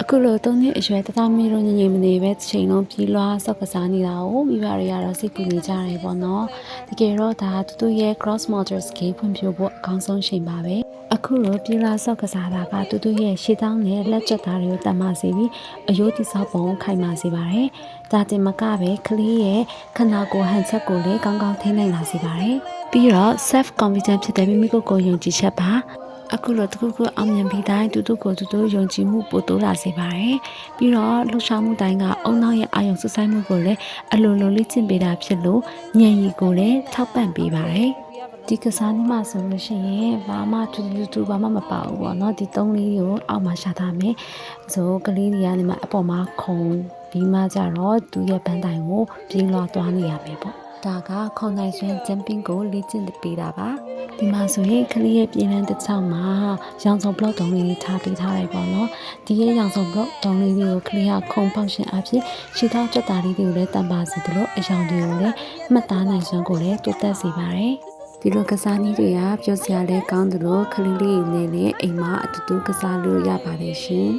အခုလို3နှစ်အရွယ်တသားမီးတို့ညင်ညင်မနေပဲတစ်ချိန်လုံးပြီးလွားဆော့ကစားနေတာကိုမိဘတွေကတော့စိတ်ပူနေကြတယ်ပေါ့နော်တကယ်တော့ဒါတူရဲ့ cross motor skill ဖွံ့ဖြိုးဖို့အကောင်းဆုံးချိန်ပါပဲအခုလိုပြီးလွားဆော့ကစားတာကတူရဲ့ရှေ့တောင်းနဲ့လက်ကျက်သားတွေကိုတတ်မှစေပြီးအယိုးတိဆောက်ပုံခိုင်မာစေပါတယ်ဒါတင်မကပဲကလေးရဲ့ခန္ဓာကိုယ်ဟန်ချက်ကိုလည်းကောင်းကောင်းထိန်းနိုင်လာစေပါတယ်ပြီးတော့ self confidence ဖြစ်တဲ့မိမိကိုယ်ကိုယုံကြည်ချက်ပါအခုလိုတခုခုအောင်မြင်ပြီးတိုင်းတူကိုယုံကြည်မှုပိုတိုးလာစေပါတယ်။ပြီးတော့လှူရှာမှုတိုင်းကအုံနောက်ရဲ့အာယုံစဆိုင်မှုကိုလည်းအလိုလိုလေ့ကျင့်ပေးတာဖြစ်လို့ဉာဏ်ရည်ကိုလည်းထောက်ပံ့ပေးပါတယ်။ဒီကစားနည်းမှာဆိုလို့ရှိရင်ဘာမှတူဘာမှမပါဘူးပေါ့နော်။ဒီသုံးလေးကိုအောက်မှာရှာထားမယ်။ဆိုကလေးတွေကနေမှအပေါ်မှာခုံပြီးမှကြတော့သူ့ရဲ့ပန်းတိုင်ကိုပြေးလွှားသွားနေရမယ်ပေါ့။ဒါကခုံနိုင်ဆွဲဂျမ်ပင်းကိုလေ့ကျင့်ပေးတာပါ။ဒီမှာဆိုရင်ကလေးရဲ့ပြည်လန်းတစ်ချောင်းမှာရောင်စုံဘလော့တုံးလေးထားပေးထားလိုက်ပေါ့နော်ဒီရဲ့ရောင်စုံဘလော့တုံးလေးတွေကိုကလေးကခုံပေါက်ရှင်အဖြစ်ရှီထောက်ကြက်သားလေးတွေကိုလည်းတန်ပါစေတယ်လို့အယောင်တွေကိုလည်းမှတ်သားနိုင်စွမ်းကိုလည်းတိုးတက်စေပါတယ်ဒီလိုကစားနည်းတွေကပြောစရာလည်းကောင်းတယ်လို့ကလေးလေးတွေနဲ့လည်းအိမ်မှာအတူတူကစားလို့ရပါတယ်ရှင်